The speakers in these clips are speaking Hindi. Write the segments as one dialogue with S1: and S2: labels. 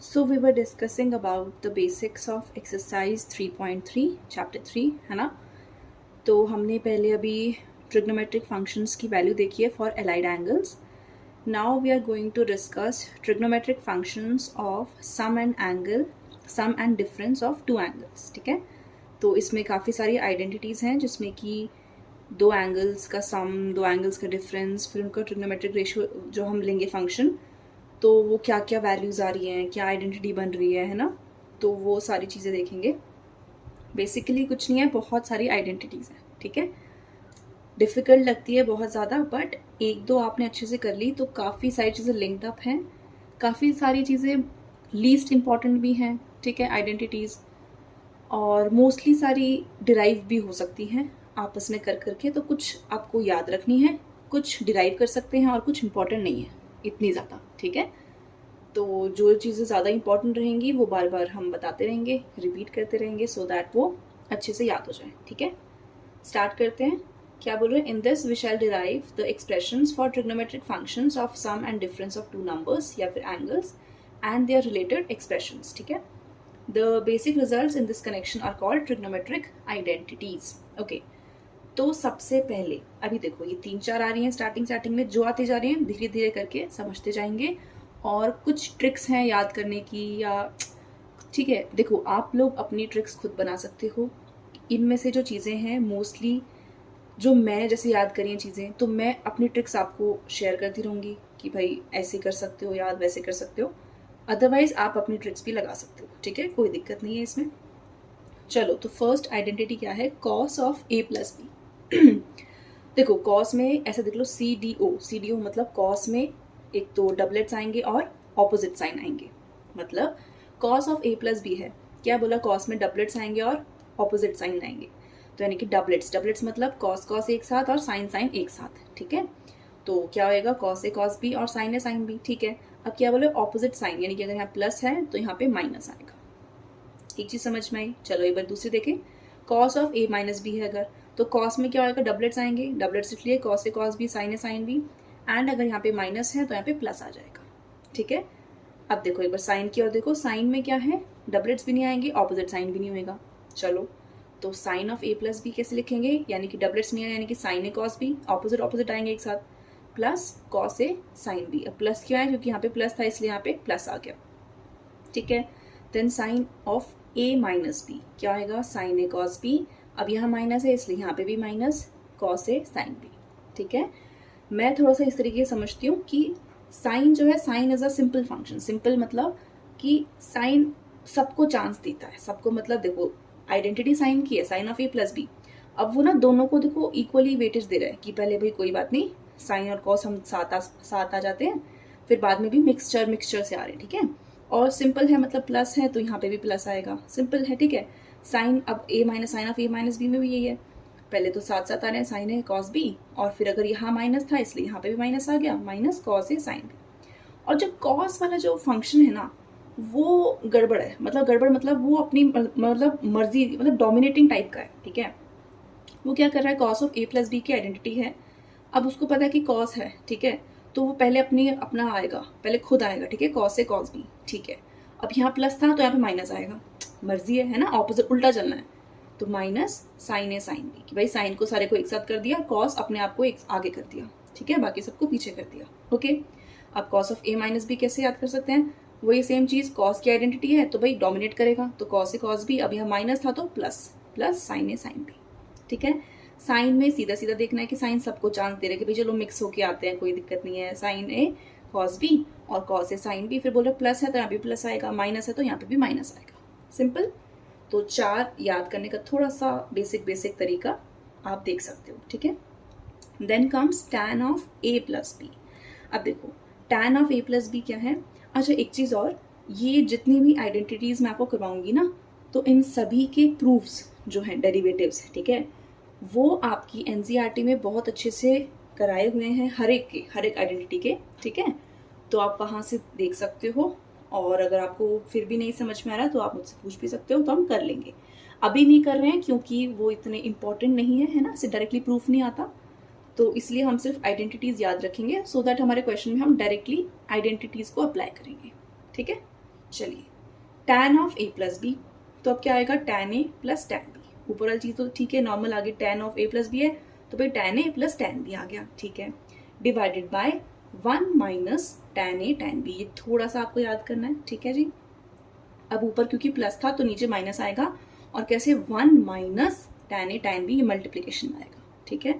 S1: So we were discussing about the basics of exercise 3.3 chapter 3 है ना। तो हमने पहले अभी trigonometric functions की वैल्यू देखी है for allied angles. Now we are going to discuss trigonometric functions of sum and difference of two angles. ठीक है, तो इसमें काफ़ी सारी आइडेंटिटीज़ हैं जिसमें कि दो एंगल्स का सम, दो एंगल्स का डिफरेंस, फिर उनका ट्रिग्नोमेट्रिक रेशियो जो हम लेंगे फंक्शन, तो वो क्या क्या वैल्यूज़ आ रही हैं, क्या आइडेंटिटी बन रही है ना। तो वो सारी चीज़ें देखेंगे। बेसिकली कुछ नहीं है, बहुत सारी आइडेंटिटीज़ हैं। ठीक है, डिफ़िकल्ट लगती है बहुत ज़्यादा, बट एक दो आपने अच्छे से कर ली तो काफ़ी सारी चीज़ें लिंक्ड अप हैं, काफ़ी सारी चीज़ें लीस्ट इम्पॉर्टेंट भी हैं। ठीक है, आइडेंटिटीज़ और मोस्टली सारी डिराइव भी हो सकती हैं आपस में कर करके। तो कुछ आपको याद रखनी है, कुछ डिराइव कर सकते हैं और कुछ इम्पॉर्टेंट नहीं है इतनी ज़्यादा। ठीक है, तो जो चीज़ें ज़्यादा इंपॉर्टेंट रहेंगी वो बार बार हम बताते रहेंगे, रिपीट करते रहेंगे, सो दैट वो अच्छे से याद हो जाए। ठीक है, स्टार्ट करते हैं। क्या बोल रहे हैं? In this we shall derive the expressions for trigonometric functions of sum and difference of two numbers या फिर angles and their related expressions. ठीक है, the basic results in this connection are called trigonometric identities. Okay, तो सबसे पहले अभी देखो ये 3-4 आ रही हैं स्टार्टिंग में, जो आती जा रही हैं धीरे धीरे करके समझते जाएंगे। और कुछ ट्रिक्स हैं याद करने की, या ठीक है, देखो आप लोग अपनी ट्रिक्स खुद बना सकते हो। इनमें से जो चीज़ें हैं मोस्टली जो मैं जैसे याद करी हैं चीज़ें, तो मैं अपनी ट्रिक्स आपको शेयर करती रहूँगी कि भाई ऐसे कर सकते हो याद, वैसे कर सकते हो। अदरवाइज आप अपनी ट्रिक्स भी लगा सकते हो। ठीक है, कोई दिक्कत नहीं है इसमें। चलो, तो फर्स्ट आइडेंटिटी क्या है? Cos of A plus b. देखो कॉस में ऐसा देख लो, सी डी ओ मतलब कॉस में एक तो डबलेट्स आएंगे और ऑपोजिट साइन आएंगे। मतलब cos of A plus b है, क्या बोला? कॉस में डबलेट्स आएंगे और ऑपोजिट साइन आएंगे। तो यानी कि डबलेट्स मतलब कॉस कॉस एक साथ और साइन साइन एक साथ। ठीक है, तो क्या होएगा? कॉस ए कॉस बी और साइन ए साइन बी। ठीक है, अब क्या बोले? ऑपोजिट साइन, यानी कि अगर यहाँ प्लस है तो यहाँ पे माइनस आएगा। एक चीज समझ में आई? चलो एक बार दूसरी देखें। Cos of A minus b है अगर, तो कॉस में क्या होगा? डबलेट्स आएंगे, डबलेट्स लिख लिए, cos A cos b, sine a sine b, and अगर यहाँ पे माइनस है तो यहाँ पे प्लस आ जाएगा। ठीक है, अब देखो एक बार साइन की और देखो, साइन में क्या है? डबलेट्स भी नहीं आएंगे, ऑपोजिट साइन भी नहीं होगा। चलो, तो sine of A plus b कैसे लिखेंगे? यानी कि डबलेट्स नहीं आए, यानी कि साइन ए कॉस बी, ऑपोजिट ऑपोजिट आएंगे एक साथ, प्लस कॉस ए साइन बी। अब प्लस क्यों है? क्योंकि यहाँ पे प्लस था इसलिए यहाँ पे प्लस आ गया। ठीक है, then sine of A minus b क्या आएगा? साइन ए कॉस बी। अब यहाँ माइनस है इसलिए यहाँ पे भी माइनस कॉस ए साइन बी। ठीक है, मैं थोड़ा सा इस तरीके से समझती हूँ कि साइन जो है, sine is a simple function. Simple मतलब कि साइन सबको चांस देता है, सबको। मतलब देखो आइडेंटिटी साइन की है, sine of A plus B. अब वो ना दोनों को देखो इक्वली वेटेज दे रहा है कि पहले भाई कोई बात नहीं, साइन और कॉस हम साथ आ जाते हैं, फिर बाद में भी मिक्सचर से आ रहे हैं। ठीक है, और सिंपल है मतलब प्लस है तो यहाँ पे भी प्लस आएगा, सिंपल है। ठीक है, साइन अब A minus sine of A minus B में भी यही है, पहले तो साथ साथ आ रहे हैं साइन ए कॉस बी, और फिर अगर यहाँ माइनस था इसलिए यहाँ पे भी माइनस आ गया, माइनस कॉस ए साइन बी। और जो कॉस वाला जो फंक्शन है ना, वो गड़बड़ है। मतलब गड़बड़ मतलब वो अपनी मतलब मर्जी, मतलब डोमिनेटिंग टाइप का है। ठीक है, वो क्या कर रहा है? Cos of A plus b की आइडेंटिटी है, अब उसको पता है कि कॉस है। ठीक है, तो वो पहले अपना आएगा, पहले खुद आएगा। ठीक है, कॉस ए कॉस बी। ठीक है, अब यहाँ प्लस था तो यहाँ पे माइनस आएगा, मर्जी है ना, ऑपोजिट उल्टा चलना है। तो minus sign a sine B, कि भाई साइन को सारे को एक साथ कर दिया, कॉस अपने आप को एक आगे कर दिया। ठीक है, बाकी सबको पीछे कर दिया। ओके, अब cos of A minus b कैसे याद कर सकते हैं? वही सेम चीज, कॉस की आइडेंटिटी है तो भाई डोमिनेट करेगा, तो कॉस ए कॉस बी। अब यहाँ माइनस था तो plus, plus sign a sine B. ठीक है, साइन में सीधा सीधा देखना है कि साइन सबको चांस दे रहे कि भाई चलो मिक्स होके आते हैं, कोई दिक्कत नहीं है। साइन ए कॉस बी और कॉस ए साइन बी, फिर बोल रहे प्लस है तो यहाँ भी प्लस आएगा, माइनस है तो यहाँ पे भी माइनस आएगा। सिंपल। तो 4 याद करने का थोड़ा सा बेसिक तरीका आप देख सकते हो। ठीक है, then comes tan of A plus B. अब देखो tan of A plus b क्या है? अच्छा एक चीज और, ये जितनी भी आइडेंटिटीज मैं आपको करवाऊंगी ना, तो इन सभी के प्रूफ्स जो हैं, डेरिवेटिव्स, ठीक है, वो आपकी एनसीईआरटी में बहुत अच्छे से कराए हुए हैं, हर एक आइडेंटिटी के। ठीक है, तो आप वहाँ से देख सकते हो, और अगर आपको फिर भी नहीं समझ में आ रहा तो आप मुझसे पूछ भी सकते हो, तो हम कर लेंगे। अभी नहीं कर रहे हैं क्योंकि वो इतने इंपॉर्टेंट नहीं है ना, इससे डायरेक्टली प्रूफ नहीं आता, तो इसलिए हम सिर्फ आइडेंटिटीज याद रखेंगे, सो दैट हमारे क्वेश्चन में हम डायरेक्टली आइडेंटिटीज को अप्लाई करेंगे। ठीक है, चलिए tan of a plus b, तो अब क्या आएगा tan a plus tan b, ऊपर वाली चीज़ तो ठीक है नॉर्मल, आगे tan of a plus b है तो भाई tan a plus tan b आ गया, ठीक है, divided by 1 minus tan a tan b, ये थोड़ा सा आपको याद करना है, ठीक है जी। अब ऊपर क्योंकि प्लस था तो नीचे माइनस आएगा, और कैसे 1 minus tan a tan b, ये मल्टीप्लीकेशन आएगा, ठीक है।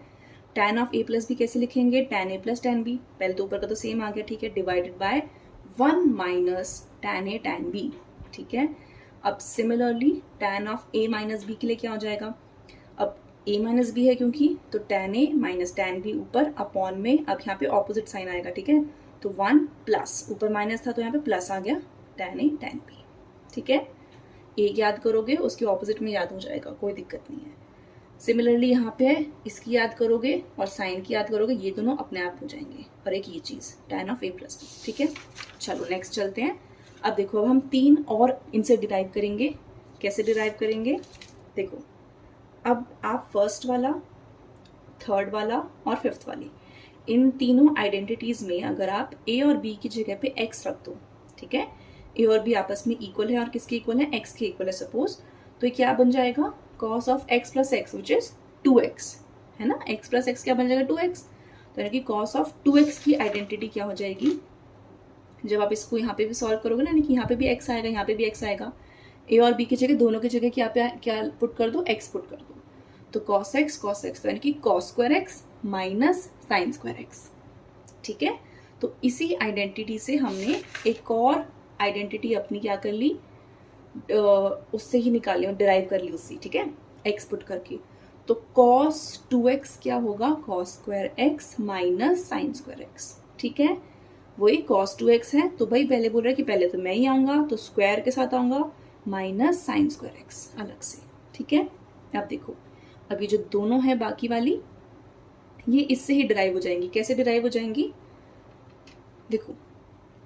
S1: tan of a plus b कैसे लिखेंगे, tan a plus tan b, पहले तो ऊपर का तो सेम आ गया, ठीक है, divided by 1 minus tan a tan b, ठीक है। अब similarly tan of a minus b के लिए क्या हो जाएगा, अब a माइनस बी है क्योंकि, तो tan a minus tan b ऊपर अपॉन में, अब यहाँ पे ऑपोजिट साइन आएगा, ठीक है, तो 1 प्लस, ऊपर माइनस था तो यहाँ पे प्लस आ गया, tan a tan b, ठीक है। a याद करोगे उसके ऑपोजिट में याद हो जाएगा, कोई दिक्कत नहीं है। सिमिलरली यहाँ पे इसकी याद करोगे और साइन की याद करोगे, ये दोनों अपने आप हो जाएंगे, और एक ये चीज़ tan of a plus B, ठीक है। चलो नेक्स्ट चलते हैं। अब देखो अब हम 3 और इनसे डिराइव करेंगे, कैसे डिराइव करेंगे, देखो अब आप फर्स्ट वाला, थर्ड वाला और फिफ्थ वाली, इन तीनों आइडेंटिटीज़ में अगर आप a और b की जगह पे x रख दो, ठीक है, a और b आपस में इक्वल है और किसके इक्वल है, x के इक्वल है सपोज, तो ये क्या बन जाएगा, cos of x plus x which is 2x, है ना, x प्लस एक्स क्या बन जाएगा 2x, तो यानी कि cos ऑफ 2x की आइडेंटिटी क्या हो जाएगी, जब आप इसको यहाँ पे भी सॉल्व करोगे ना, यानी कि यहाँ पे भी x आएगा, यहाँ पे भी x आएगा, a और b की जगह दोनों की जगह क्या पुट कर दो, x पुट कर दो, तो cos x, तो यानी कि cos square x minus sign square x, ठीक है। तो इसी आइडेंटिटी से हमने एक और आइडेंटिटी अपनी क्या कर ली, उससे ही निकाली, डिराइव कर ली उससे, ठीक है, x पुट करके, तो cos 2x क्या होगा, cos square x minus sign square x, ठीक है, वही cos 2x है, तो भाई पहले बोल रहा है कि पहले तो मैं ही आऊँगा, तो स्क्वायर के साथ आऊँगा माइनस साइन स्क्वायर x अलग से, ठीक है। अब देखो अब ये जो दोनों है बाकी वाली, ये इससे ही डिराइव हो जाएंगी, कैसे डिराइव हो जाएंगी, देखो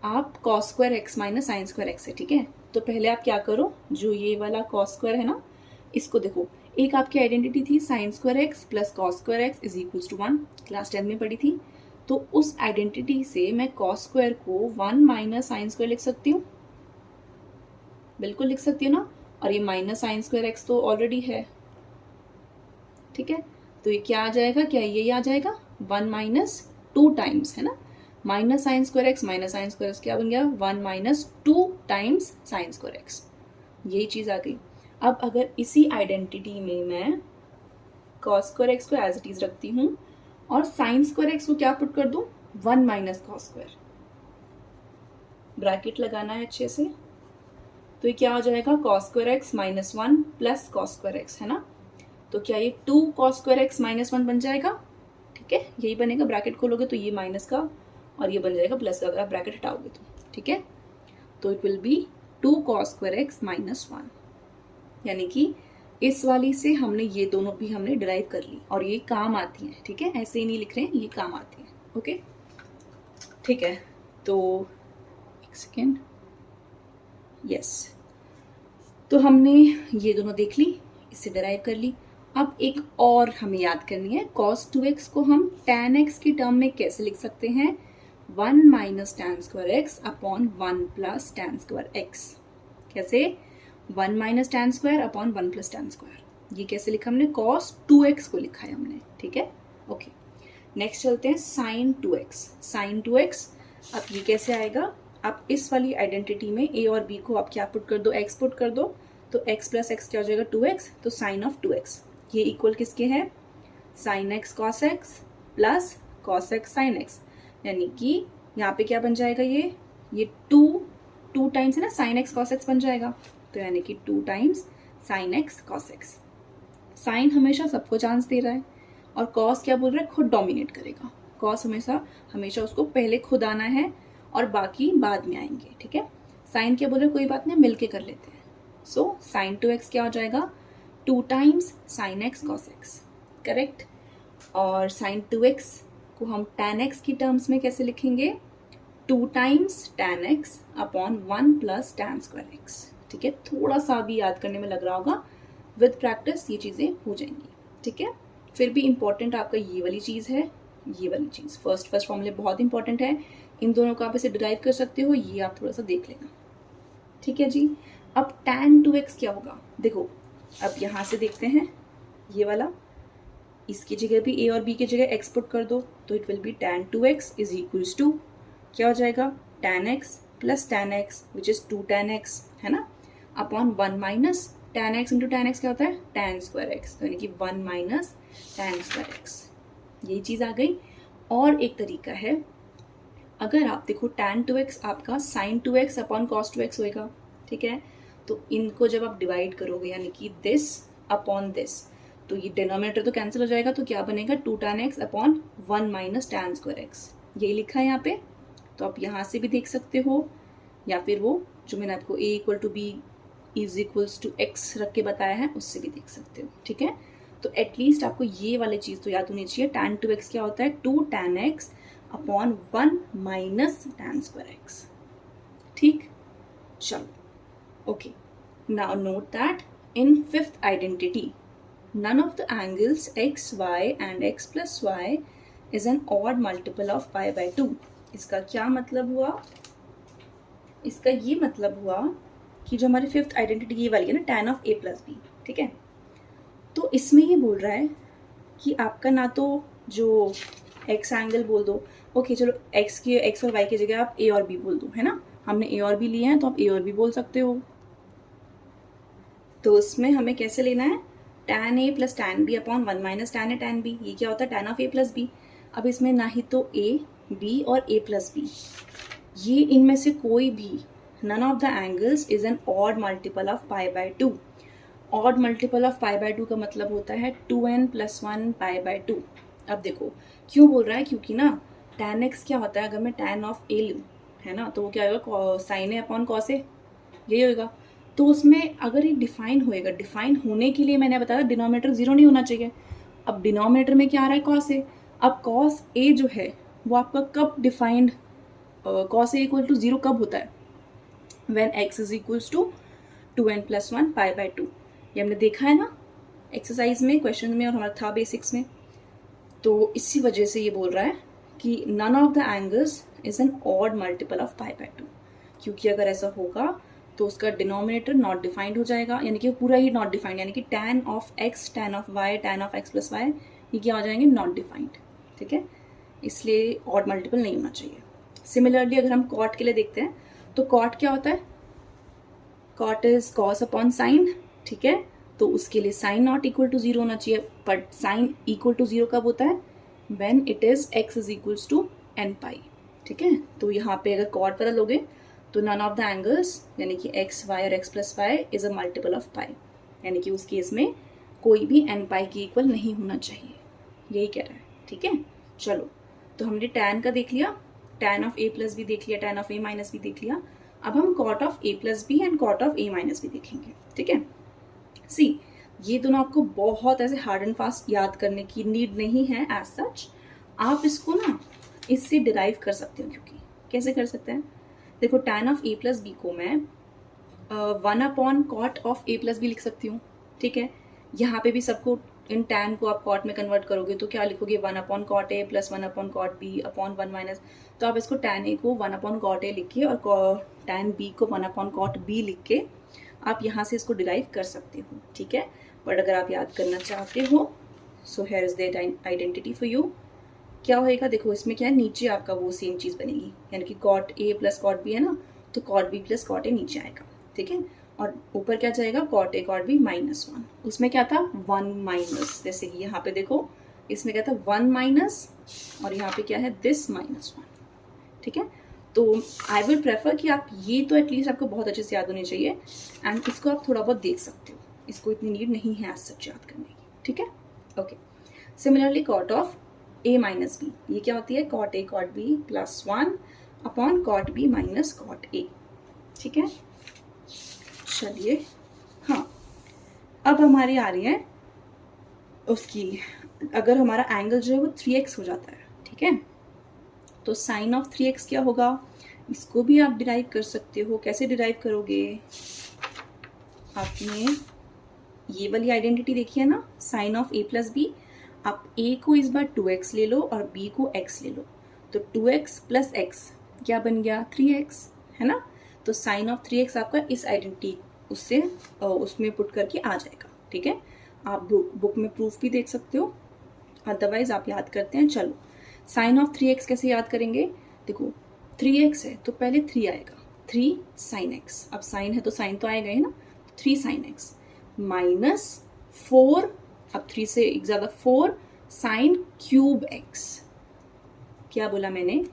S1: आप cos square x minus sign square x है, ठीक है, तो पहले आप क्या करो, जो ये वाला cos स्क्वायर है ना, इसको देखो, एक आपकी आइडेंटिटी थी sine square x plus cos square x is equals to 1, class 10 में पढ़ी थी, तो उस आइडेंटिटी से मैं cos स्क्वायर को 1 माइनस साइन स्क्वायर लिख सकती हूँ, बिल्कुल लिख सकती हूँ ना, और ये माइनस साइन स्क्वायर x तो ऑलरेडी है, ठीक है, तो ये क्या आ जाएगा, क्या ये आ जाएगा 1 माइनस 2 टाइम्स, है ना, minus sine square x minus sine square x क्या बन गया, 1 minus 2 times sine square x, यही चीज़ आ गई। अब अगर इसी आइडेंटिटी में मैं cos स्क्वायर एक्स को एज इट इज रखती हूँ और साइन स्क्वायर एक्स को क्या पुट कर दूँ, 1 माइनस cos स्क्वायर, ब्रैकेट लगाना है अच्छे से, तो ये क्या हो जाएगा, cos square x minus 1 plus cos square x, है ना, तो क्या ये 2 cos स्क्वायर एक्स माइनस 1 बन जाएगा, ठीक है, यही बनेगा, ब्रैकेट खोलोगे तो ये माइनस का और ये बन जाएगा प्लस का, अगर आप ब्रैकेट हटाओगे तो, ठीक है, तो it will B 2 cos square x minus 1, यानी कि इस वाली से हमने ये दोनों भी हमने डिराइव कर ली और ये काम आती हैं, ठीक है, ऐसे ही नहीं लिख रहे हैं, ये काम आती हैं, ओके, ठीक है, तो एक सेकेंड, यस, तो हमने ये दोनों देख ली, इससे डिराइव कर ली। अब एक और हमें याद करनी है, cos 2x को हम tan x की टर्म में कैसे लिख सकते हैं, 1 minus tan square x upon 1 plus tan square x, कैसे, 1 minus tan square upon 1 plus tan square, ये कैसे लिखा हमने, cos 2x को लिखा है हमने, ठीक है, ओके। नेक्स्ट चलते हैं साइन 2x, साइन 2x, अब ये कैसे आएगा, आप इस वाली आइडेंटिटी में a और b को आप क्या पुट कर दो, x पुट कर दो, तो x प्लस एक्स क्या हो जाएगा 2x, तो साइन ऑफ 2x, ये इक्वल किसके है, sign x cos x plus cos x sine x, यानी कि यहाँ पे क्या बन जाएगा, ये 2 टाइम्स है ना, साइन एक्स कॉस एक्स बन जाएगा, तो यानी कि 2 times sine x cos x, sine हमेशा सबको चांस दे रहा है और कॉस क्या बोल रहा है, खुद डोमिनेट करेगा, कॉस हमेशा उसको पहले खुद आना है और बाकी बाद में आएंगे, ठीक है, साइन क्या बोल रहे, कोई बात नहीं, मिलके कर लेते हैं, सो साइन 2x क्या हो जाएगा, 2 times sine x cos x, correct, और साइन 2x को हम tan x की टर्म्स में कैसे लिखेंगे, 2 times tan x upon 1 plus tan square x, ठीक है, थोड़ा सा भी याद करने में लग रहा होगा, विद प्रैक्टिस ये चीज़ें हो जाएंगी, ठीक है। फिर भी इम्पॉर्टेंट आपका ये वाली चीज़ है, ये वाली चीज़ फर्स्ट फॉर्मूले बहुत इंपॉर्टेंट है, इन दोनों को आप ऐसे डिराइव कर सकते हो, ये आप थोड़ा सा देख लेना, ठीक है जी। अब tan 2x क्या होगा, देखो अब यहाँ से देखते हैं, ये वाला इसकी जगह भी a और b की जगह x पुट कर दो तो it will be tan 2x is equals to क्या हो जाएगा, tan x plus tan x which is 2 tan x, है ना, upon 1 minus tan x into tan x क्या होता है, tan स्क्वायर x, तो यानी कि 1 माइनस tan स्क्वायर x, यही चीज़ आ गई। और एक तरीका है, अगर आप देखो tan 2x आपका sin 2x upon cos 2x होएगा, ठीक है, तो इनको जब आप डिवाइड करोगे यानी कि दिस अपॉन दिस, तो ये डिनोमिनेटर तो कैंसिल हो जाएगा, तो क्या बनेगा 2 tan x upon 1 minus tan square x, यही लिखा है यहाँ पे। तो आप यहाँ से भी देख सकते हो, या फिर वो जो मैंने आपको a equal to b is equals to x रख के बताया है उससे भी देख सकते हो, ठीक है। तो एटलीस्ट आपको ये वाली चीज़ तो याद होनी चाहिए, tan 2x क्या होता है, 2 tan x upon 1 minus tan square x, ठीक। चलो okay, now note that in fifth identity none of the angles x, y and x plus y is an odd multiple of pi by 2। इसका क्या मतलब हुआ, इसका ये मतलब हुआ कि जो हमारी फिफ्थ आइडेंटिटी ये वाली है ना tan of a plus B, ठीक है, तो इसमें ये बोल रहा है कि आपका ना तो जो x एंगल बोल दो, ओके चलो x और y की जगह आप a और b बोल दो, है ना, हमने a और b लिए हैं तो आप a और b बोल सकते हो। तो उसमें हमें कैसे लेना है, tan a plus tan b upon 1 minus tan a tan b, ये क्या होता है tan of a plus b। अब इसमें ना ही तो a b और a प्लस b, ये इनमें से कोई भी none of the angles is an odd multiple of pi by 2। odd multiple of pi by 2 का मतलब होता है 2n plus 1 pi by 2। अब देखो क्यों बोल रहा है, क्योंकि ना tan x क्या होता है, अगर मैं tan ऑफ a लूँ, है ना, तो वो क्या होगा sin a upon cos a, यही होगा। तो उसमें अगर ये डिफाइन होएगा, डिफाइन होने के लिए मैंने बताया डिनोमिनेटर जीरो नहीं होना चाहिए। अब डिनोमिनेटर में क्या आ रहा है, cos a। अब cos a जो है वो आपका कब defined, cos a equal to zero कब होता है, when x is equals to 2n plus 1 pi by 2। ये हमने देखा है ना एक्सरसाइज में, क्वेश्चन में, और हमारा था बेसिक्स में। तो इसी वजह से ये बोल रहा है कि none of the angles is an odd multiple of pi by 2, क्योंकि अगर ऐसा होगा तो उसका डिनोमिनेटर नॉट डिफाइंड हो जाएगा, यानी कि पूरा ही नॉट डिफाइंड, यानी कि tan of x, tan of y, tan of x plus y, ये क्या हो जाएंगे, नॉट डिफाइंड, ठीक है, इसलिए ऑड मल्टीपल नहीं होना चाहिए। सिमिलरली अगर हम कॉट के लिए देखते हैं तो कॉट क्या होता है, cot is cos upon sine, ठीक है, तो उसके लिए sine not equal to zero होना चाहिए, but sine equal to zero कब होता है, when it is x is equals to n pi, ठीक है। तो यहाँ पे अगर कॉट बदलोगे तो नन ऑफ द एंगल्स यानी कि x, y और x plus Y is a multiple of pi, यानी कि उस केस में कोई भी n पाई के इक्वल नहीं होना चाहिए, यही कह रहा है, ठीक है। चलो तो हमने tan का देख लिया, tan of a plus b देख लिया, tan of a minus b देख लिया। अब हम cot of a plus b and cot of a minus b देखेंगे, ठीक है। सी ये दोनों आपको बहुत ऐसे हार्ड एंड फास्ट याद करने की नीड नहीं है एज सच, आप इसको ना इससे डिराइव कर सकते हो, क्योंकि कैसे कर सकते हैं, देखो tan of a plus b को मैं 1 upon cot of a plus b लिख सकती हूँ, ठीक है। यहाँ पे भी सबको इन tan को आप कॉट में कन्वर्ट करोगे तो क्या लिखोगे, 1 upon cot a plus 1 upon cot b upon 1 minus, तो आप इसको tan a को 1 अपॉन कॉट a लिख के और tan b को 1 अपॉन कॉट b लिख के आप यहाँ से इसको डिराइव कर सकते हो, ठीक है। बट अगर आप याद करना चाहते हो so here is the identity for you. क्या होएगा, देखो इसमें क्या है, नीचे आपका वो सेम चीज़ बनेगी, यानी कि cot a plus cot b है ना, तो cot b plus cot a नीचे आएगा, ठीक है, और ऊपर क्या जाएगा, cot a cot b minus 1। उसमें क्या था 1 माइनस, जैसे कि यहाँ पे देखो इसमें क्या था 1 माइनस, और यहाँ पे क्या है दिस माइनस 1, ठीक है। तो आई विल प्रेफर कि आप ये तो एटलीस्ट आपको बहुत अच्छे से याद होनी चाहिए, एंड इसको आप थोड़ा बहुत देख सकते हो, इसको इतनी नीड नहीं है आज सच याद करने की, ठीक है। Okay, similarly cot of a minus B, ये क्या होती है, cot a cot b plus 1 upon cot b minus cot a, ठीक है। चलिए हाँ, अब हमारी आ रही है उसकी, अगर हमारा एंगल जो है वो 3x हो जाता है, ठीक है, तो साइन ऑफ 3x क्या होगा, इसको भी आप डिराइव कर सकते हो। कैसे डिराइव करोगे, आपने ये वाली आइडेंटिटी देखी है ना, sine of a plus b, आप a को इस बार 2x ले लो और b को x ले लो, तो 2x प्लस x क्या बन गया 3x, है ना। तो साइन ऑफ 3x आपका इस आइडेंटिटी उससे उसमें पुट करके आ जाएगा। ठीक है, आप बुक में प्रूफ भी देख सकते हो, अदरवाइज आप याद करते हैं। चलो साइन ऑफ 3x कैसे याद करेंगे? देखो 3x है तो पहले 3 आएगा, 3 साइन x, अब साइन है तो साइन तो आएगा ही ना, 3 साइन x माइनस 4, अब 3 से एक ज़्यादा 4 साइन क्यूब x। क्या बोला मैंने?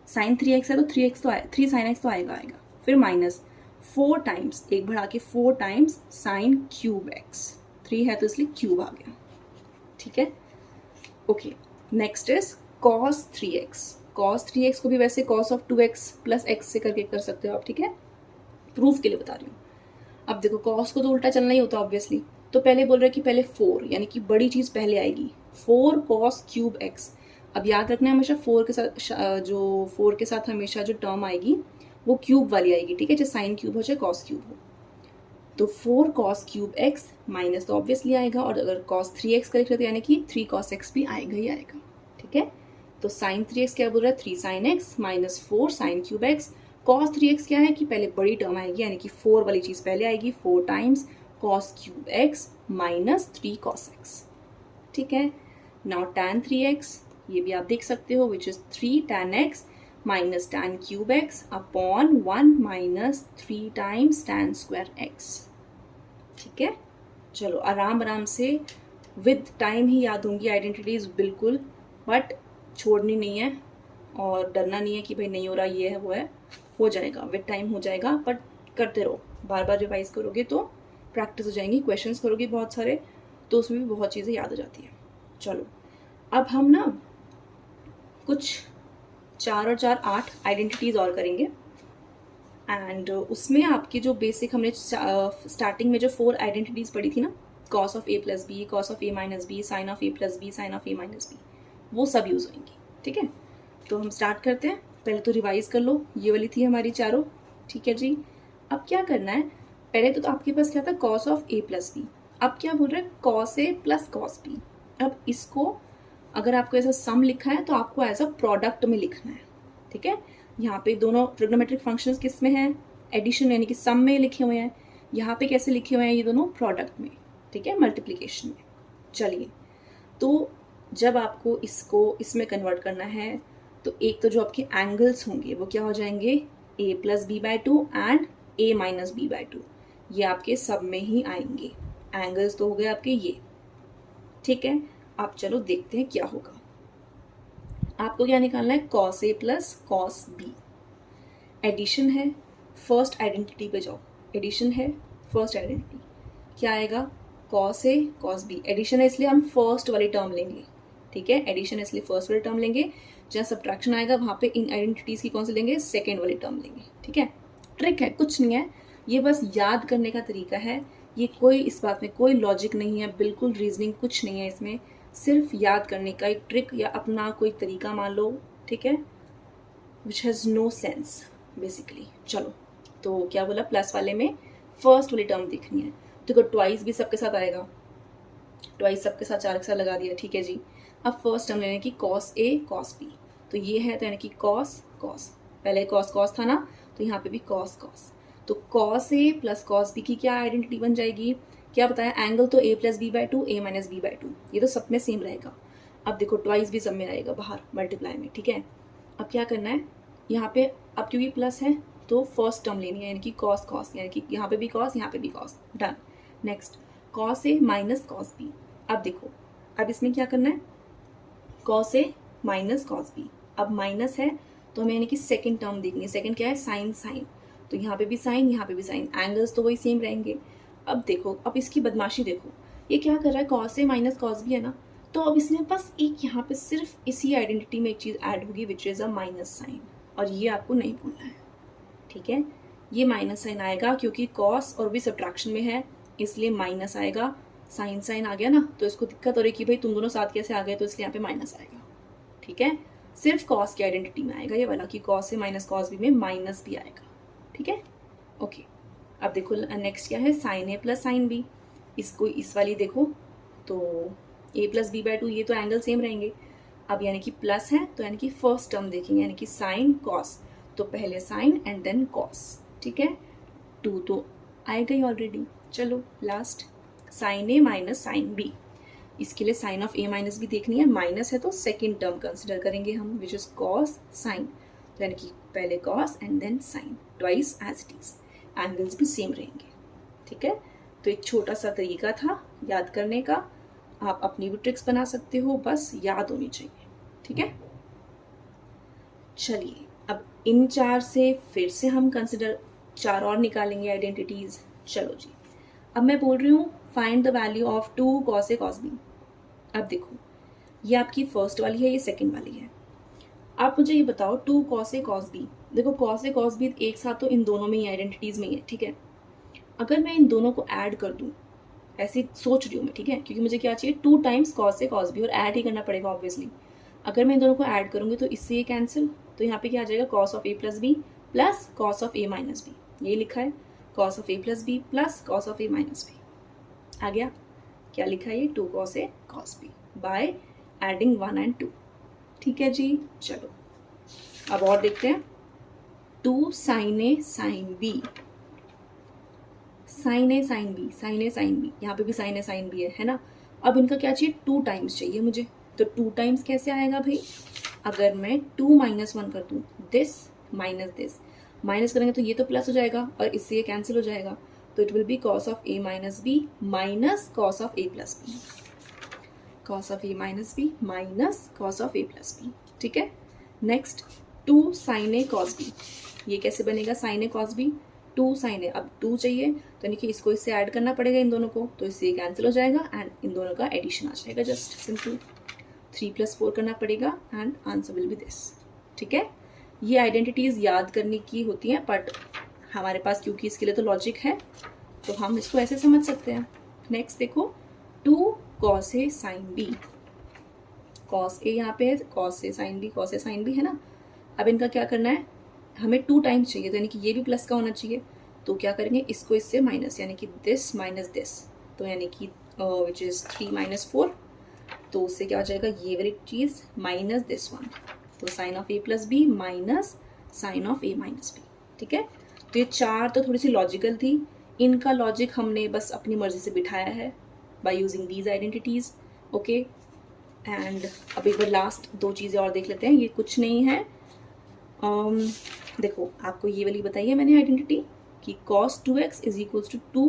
S1: साइन 3x है तो 3x तो आए, 3 साइन x तो आएगा, फिर माइनस 4 टाइम्स, एक बढ़ा के 4 टाइम्स साइन क्यूब x, 3 है तो इसलिए क्यूब आ गया। ठीक है, okay. Next is cos 3x। cos 3x को भी वैसे cos of 2x plus x से करके कर सकते हो आप। ठीक है, प्रूफ के लिए बता रही हूँ। अब देखो cos को तो उल्टा चलना ही होता है ऑब्वियसली, तो पहले बोल रहे हैं कि पहले 4 यानी कि बड़ी चीज़ पहले आएगी, 4 cos क्यूब x। अब याद रखना है हमेशा 4 के साथ जो 4 के साथ हमेशा जो टर्म आएगी वो क्यूब वाली आएगी। ठीक है, चाहे साइन क्यूब हो चाहे cos क्यूब हो। तो 4 cos क्यूब x माइनस तो ऑब्वियसली आएगा, और अगर cos 3x का लिख रहे तो यानी कि 3 cos x भी आएगा ही आएगा। ठीक है, तो साइन 3x क्या बोल रहा है? 3 sine x minus 4 sine cube x। cos 3x क्या है कि पहले बड़ी टर्म आएगी यानी कि 4 वाली चीज़ पहले आएगी, 4 times cos cube x minus 3 cos x। ठीक है, नाउ tan 3x ये भी आप देख सकते हो, which is 3 tan x minus tan cube x upon 1 minus 3 times tan square x। ठीक है, चलो आराम आराम से विद टाइम ही याद होंगी आइडेंटिटीज बिल्कुल, बट छोड़नी नहीं है और डरना नहीं है कि भाई नहीं हो रहा, ये है वो है, हो जाएगा विद टाइम हो जाएगा, बट करते रहो, बार बार रिवाइज करोगे तो प्रैक्टिस हो जाएंगी, क्वेश्चंस करोगे बहुत सारे तो उसमें भी बहुत चीज़ें याद हो जाती है। चलो अब हम ना कुछ 4 और 4 8 आइडेंटिटीज़ और करेंगे, एंड उसमें आपकी जो बेसिक हमने स्टार्टिंग में जो 4 आइडेंटिटीज़ पढ़ी थी ना, cos of a plus b, cos of a minus b, sine of a plus B, sine of a minus b, वो सब यूज़ होंगी। ठीक है, तो हम स्टार्ट करते हैं। पहले तो रिवाइज कर लो, ये वाली थी हमारी चारों। ठीक है जी, अब क्या करना है, पहले तो आपके पास क्या था? cos of a plus B. अब क्या बोल रहे हैं? cos a plus cos b। अब इसको अगर आपको ऐसा सम लिखा है तो आपको एज अ प्रोडक्ट में लिखना है। ठीक है, यहाँ पे दोनों ट्रिग्नोमेट्रिक फंक्शंस किस में हैं? एडिशन यानी कि सम में लिखे हुए हैं। यहाँ पे कैसे लिखे हुए हैं? ये दोनों प्रोडक्ट में। ठीक है, मल्टीप्लिकेशन में। चलिए, तो जब आपको इसको इसमें कन्वर्ट करना है तो एक तो जो आपके एंगल्स होंगे वो क्या हो जाएंगे? a plus b by 2 and a minus b by 2, ये आपके सब में ही आएंगे। एंगल्स तो हो गए आपके ये। ठीक है, अब चलो देखते हैं क्या होगा। आपको क्या निकालना है? cos a plus cos b। Addition है, फर्स्ट आइडेंटिटी पे जाओ, एडिशन है फर्स्ट आइडेंटिटी, क्या आएगा? cos a cos b। Addition है इसलिए हम फर्स्ट वाली टर्म लेंगे। ठीक है, एडिशन है इसलिए फर्स्ट वाली टर्म लेंगे, जहाँ सब्ट्रैक्शन आएगा वहाँ पे इन आइडेंटिटीज़ की कौन सी लेंगे? सेकेंड वाली टर्म लेंगे। ठीक है, ट्रिक है, कुछ नहीं है, ये बस याद करने का तरीका है। ये कोई इस बात में कोई लॉजिक नहीं है, बिल्कुल रीजनिंग कुछ नहीं है इसमें, सिर्फ याद करने का एक ट्रिक या अपना कोई तरीका मान लो। ठीक है, which has no sense basically. चलो, तो क्या बोला? प्लस वाले में फर्स्ट वाली टर्म दिखनी है, तो ट्वाइस भी सबके साथ आएगा, ट्वाइस सबके साथ 4 के साथ लगा दिया। ठीक है जी, अब फर्स्ट टर्म लेने की cos a cos b, तो ये है तो यानी कि cos cos, पहले cos cos था ना, तो यहाँ पे भी cos cos, तो cos a plus cos b की क्या आइडेंटिटी बन जाएगी? क्या बताया? एंगल तो a plus b by 2, a minus b by 2, ये तो सब में सेम रहेगा। अब देखो ट्वाइस भी सब में आएगा बाहर मल्टीप्लाई में। ठीक है, अब क्या करना है यहाँ पे? अब क्योंकि प्लस है तो फर्स्ट टर्म लेनी है यानी कि cos cos, यानी कि यहाँ पे भी cos यहाँ पे भी cos, done. Next cos a minus cos b। अब देखो, अब इसमें क्या करना है? cos a minus cos b। अब माइनस है तो हमें यानी कि सेकंड टर्म देखनी है। सेकंड क्या है? साइन साइन, तो यहाँ पे भी साइन यहाँ पे भी साइन, एंगल्स तो वही सेम रहेंगे। अब देखो, अब इसकी बदमाशी देखो, ये क्या कर रहा है? cos a minus cos b है ना, तो अब इसमें बस एक यहाँ पे सिर्फ इसी आइडेंटिटी में एक चीज़ ऐड होगी which is a minus sine, और ये आपको नहीं भूलना है। ठीक है, ये माइनस साइन आएगा क्योंकि cos और भी सब्ट्रैक्शन में है इसलिए माइनस आएगा। साइन साइन आ गया ना, तो इसको दिक्कत हो रही कि भाई तुम दोनों साथ कैसे आ गए, तो इसलिए यहाँ पे माइनस आएगा। ठीक है, सिर्फ cos की आइडेंटिटी में आएगा ये वाला कि cos a minus cos b में माइनस भी आएगा। ठीक है, ओके। अब देखो नेक्स्ट क्या है? Sine a plus sine b। इसको इस वाली देखो तो a प्लस बी बाई 2, ये तो एंगल सेम रहेंगे। अब यानी कि प्लस है तो यानी कि फर्स्ट टर्म देखेंगे यानी कि साइन cos, तो पहले साइन एंड देन cos। ठीक है, 2 तो आएगा ही ऑलरेडी। चलो last, sine A minus sine B. इसके लिए sine of A minus B देखनी है, माइनस है तो सेकेंड टर्म कंसिडर करेंगे हम, विच इज कॉस साइन, यानी कि पहले cos and then sine, twice as it is, angles भी सेम रहेंगे। ठीक है, तो एक छोटा सा तरीका था याद करने का, आप अपनी भी ट्रिक्स बना सकते हो, बस याद होनी चाहिए। ठीक है, चलिए अब इन 4 से फिर से हम कंसिडर 4 और निकालेंगे आइडेंटिटीज। चलो जी, अब मैं बोल रही हूँ find the value of 2 cos A cos B. अब देखो, ये आपकी फर्स्ट वाली है, ये सेकंड वाली है। आप मुझे ये बताओ 2 कॉस ए कॉस बी, देखो कॉस ए कॉस बी एक साथ तो इन दोनों में ही आइडेंटिटीज में ही है। ठीक है, अगर मैं इन दोनों को ऐड कर दूं, ऐसे सोच रही हूँ मैं, ठीक है, क्योंकि मुझे क्या चाहिए 2 times cos A cos B, और ऐड ही करना पड़ेगा ऑब्वियसली। अगर मैं इन दोनों को ऐड करूंगी तो इससे ये कैंसिल, तो यहाँ पे क्या आ जाएगा cos of A plus B plus cos of A minus B, ये लिखा है cos of A plus B plus cos of A minus B. आ गया, क्या लिखा है ये 2 cos A cos B by adding 1 and 2। ठीक है जी, चलो अब और देखते हैं, 2 sine a sine B, sine a sine B, sine a sine B, यहाँ पे भी साइन ए साइन बी है ना। अब इनका क्या चाहिए 2 टाइम्स चाहिए मुझे, तो 2 टाइम्स कैसे आएगा भाई, अगर मैं 2 - 1 कर दूँ, दिस माइनस दिस, माइनस करेंगे तो ये तो प्लस हो जाएगा और इससे ये कैंसिल हो जाएगा, तो it will be cos of A minus B minus cos of A plus B, cos of A minus B minus cos of A plus B. ठीक है, नेक्स्ट 2 साइन ए कॉस बी, ये कैसे बनेगा sine A cos B, 2 sine A, अब 2 चाहिए तो यानी कि इसको इससे ऐड करना पड़ेगा इन दोनों को, तो इससे कैंसिल हो जाएगा एंड इन दोनों का एडिशन आ जाएगा, जस्ट सिंपल 3 + 4 करना पड़ेगा and answer will be this. ठीक है, ये आइडेंटिटीज याद करने की होती हैं, बट हमारे पास क्योंकि इसके लिए तो लॉजिक है तो हम इसको ऐसे समझ सकते हैं। नेक्स्ट देखो 2 cos A sine B, cos A यहाँ पे है, cos A sine B, cos A sine B है ना। अब इनका क्या करना है, हमें 2 टाइम्स चाहिए, तो यानी कि ये भी प्लस का होना चाहिए, तो क्या करेंगे इसको इससे माइनस, यानी कि दिस माइनस दिस, तो यानी कि विच इज 3 - 4, तो उससे क्या हो जाएगा ये वाली चीज़ माइनस दिस वन, तो sine of A plus B minus sine of A minus B. ठीक है, तो ये 4 तो थोड़ी सी लॉजिकल थी, इनका लॉजिक हमने बस अपनी मर्जी से बिठाया है by using these identities. Okay, and अब एक बार लास्ट 2 चीज़ें और देख लेते हैं, ये कुछ नहीं है। देखो आपको ये वाली बताई है मैंने आइडेंटिटी कि cos 2x is equals to 2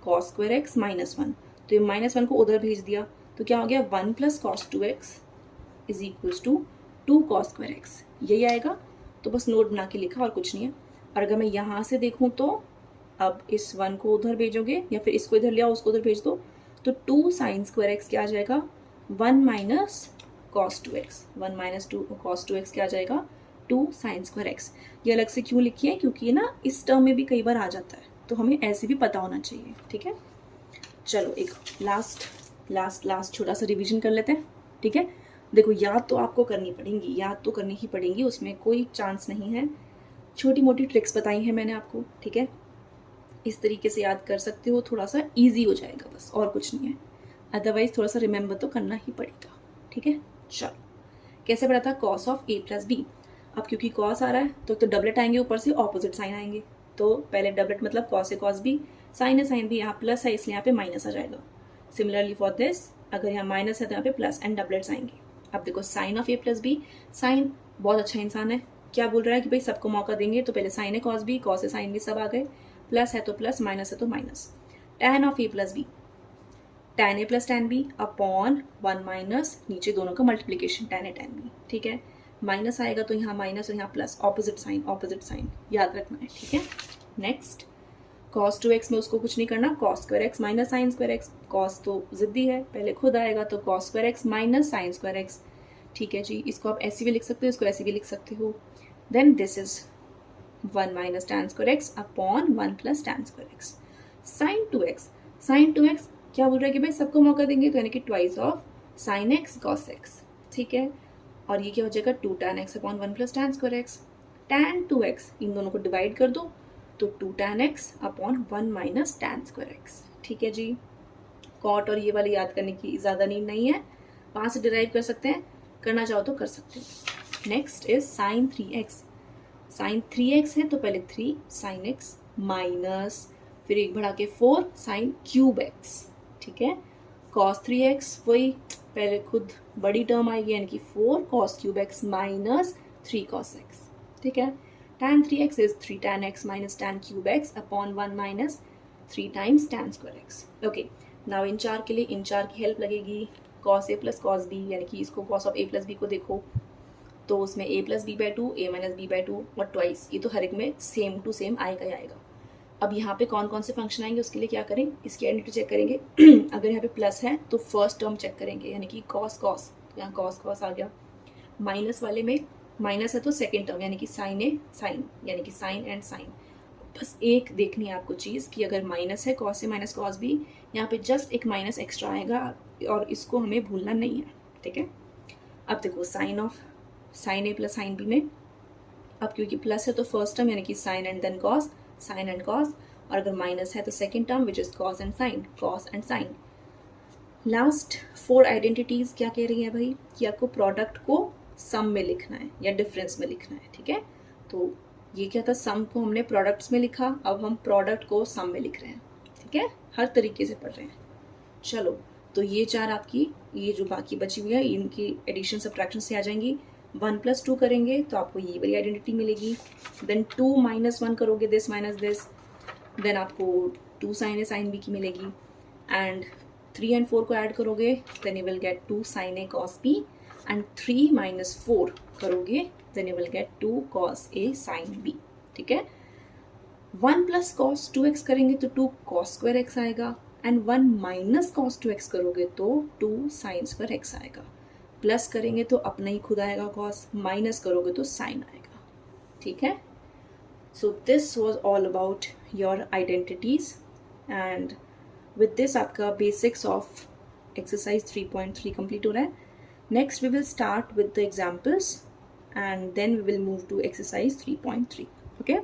S1: cos square x minus 1, तो ये -1 को उधर भेज दिया, तो क्या हो गया 1 + cos 2x is equals to 2 cos square x, यही आएगा। तो बस नोट बना के लिखा और कुछ नहीं है। और अगर मैं यहाँ से देखूँ तो अब इस 1 को उधर भेजोगे या फिर इसको इधर लिया उसको उधर भेज दो, तो 2 sin स्क्वायर एक्स क्या आ जाएगा 1 - cos 2x, 1 - 2 cos 2x क्या आ जाएगा 2 sin स्क्वायर एक्स। ये अलग से क्यों लिखी है, क्योंकि ना इस टर्म में भी कई बार आ जाता है, तो हमें ऐसे भी पता होना चाहिए। ठीक है, चलो एक लास्ट छोटा सा रिवीजन कर लेते हैं। ठीक है, देखो याद तो आपको करनी पड़ेंगी, याद तो करनी ही पड़ेंगी, उसमें कोई चांस नहीं है। छोटी मोटी ट्रिक्स बताई हैं मैंने आपको। ठीक है, इस तरीके से याद कर सकते हो, थोड़ा सा ईजी हो जाएगा बस, और कुछ नहीं है। अदरवाइज थोड़ा सा रिमेंबर तो करना ही पड़ेगा। ठीक है, चलो कैसे पढ़ा था cos of A plus B. अब क्योंकि कॉस आ रहा है तो डबलेट आएंगे, ऊपर से ऑपोजिट साइन आएंगे, तो पहले डबलेट मतलब cos A cos b, sine a sine B, यहाँ प्लस है इसलिए यहाँ पे माइनस आ जाएगा। सिमिलरली फॉर दिस, अगर यहाँ माइनस है तो यहाँ पे प्लस एंड डबलेट्स आएंगे। अब देखो sine of A plus B, sine बहुत अच्छा इंसान है, क्या बोल रहा है कि भाई सबको मौका देंगे, तो पहले sign A cos B, cos A sine B सब आ गए, प्लस है तो प्लस, माइनस है तो minus. Tan of A plus B, tan A plus tan B upon 1 minus, नीचे दोनों का multiplication tan A tan B. ठीक है, माइनस आएगा तो यहाँ माइनस और यहाँ प्लस, ऑपोजिट साइन याद रखना है। ठीक है, नेक्स्ट cos 2x में उसको कुछ नहीं करना, cos square x minus sine square x, cos तो जिद्दी है पहले खुद आएगा, तो cos square x minus sine square x. ठीक है जी, इसको आप ऐसे भी लिख सकते हो, इसको ऐसे भी लिख सकते हो। Then this is 1 - tan square x upon 1 + tan square x. Sine 2x क्या बोल रहा है कि भाई सबको मौका देंगे, तो यानी कि twice of sine x cos x. ठीक है, और ये क्या हो जाएगा 2 tan x upon 1 + tan square x. tan 2x इन दोनों को डिवाइड कर दो, तो 2 tan x upon 1 - tan square x. ठीक है जी, कॉट और ये वाले याद करने की ज़्यादा नीड नहीं है, वहाँ से डिराइव कर सकते हैं, करना चाहो तो कर सकते हो। Next is sine 3x। Sign 3x है तो पहले 3 साइन x माइनस फिर एक बढ़ा के 4 साइन क्यूब x, ठीक है। cos 3x वही पहले खुद बड़ी टर्म आएगी यानी कि 4 cos cube x minus 3 cos x, ठीक है। tan 3x is 3 tan x minus tan cube x upon 1 minus 3 times tan square x। Okay, now in चार के लिए इन चार की हेल्प लगेगी। cos a plus cos b यानी कि इसको cos of a plus b को देखो तो उसमें a plus b by 2 a minus b by 2 और ट्वाइस, ये तो हर एक में सेम टू सेम आएगा ही आएगा। अब यहाँ पे कौन कौन से फंक्शन आएंगे उसके लिए क्या करें, इसकी आइडेंटिटी चेक करेंगे। अगर यहाँ पे प्लस है तो फर्स्ट टर्म चेक करेंगे यानी कि cos cos, यहाँ cos cos आ गया। माइनस वाले में माइनस है तो सेकेंड टर्म यानी कि साइन ए साइन यानी कि साइन एंड साइन। बस एक देखनी है आपको चीज़ कि अगर माइनस है cos ए माइनस cos बी, यहाँ पे जस्ट एक माइनस एक्स्ट्रा आएगा और इसको हमें भूलना नहीं है, ठीक है। अब देखो sine of sine A plus sine B में, अब क्योंकि प्लस है तो फर्स्ट टर्म यानी कि sine and then cos, sine and cos, और अगर माइनस है तो second term which is cos and sine, cos and sine. Last 4 identities क्या कह रही है भाई कि आपको प्रोडक्ट को सम में लिखना है या डिफरेंस में लिखना है, ठीक है। तो ये क्या था, सम को हमने प्रोडक्ट्स में लिखा, अब हम प्रोडक्ट को सम में लिख रहे हैं, ठीक है। हर तरीके से पढ़ रहे हैं। चलो, तो ये चार आपकी ये जो बाकी बची हुई है इनकी एडिशन सब्ट्रैक्शन से आ जाएंगी। 1 + 2 करेंगे तो आपको ये वाली आइडेंटिटी मिलेगी। देन 2 - 1 करोगे दिस माइनस दिस, देन आपको 2 साइन ए साइन बी की मिलेगी। एंड 3 and 4 को ऐड करोगे then you will get 2 sine A cos B, and 3 - 4 करोगे then you will get 2 cos A sine B, ठीक है। 1 + cos 2x करेंगे तो 2 cos स्क्वायर x आएगा, एंड 1 - cos 2x करोगे तो 2 साइन स्क्वायर x आएगा। प्लस करेंगे तो अपना ही खुद आएगा cos, माइनस करोगे तो साइन आएगा, ठीक है। So this was all about your identities, and with this आपका बेसिक्स ऑफ एक्सरसाइज 3.3 कंप्लीट हो रहा है। Next we will start with the examples and then we will move to exercise 3.3, okay.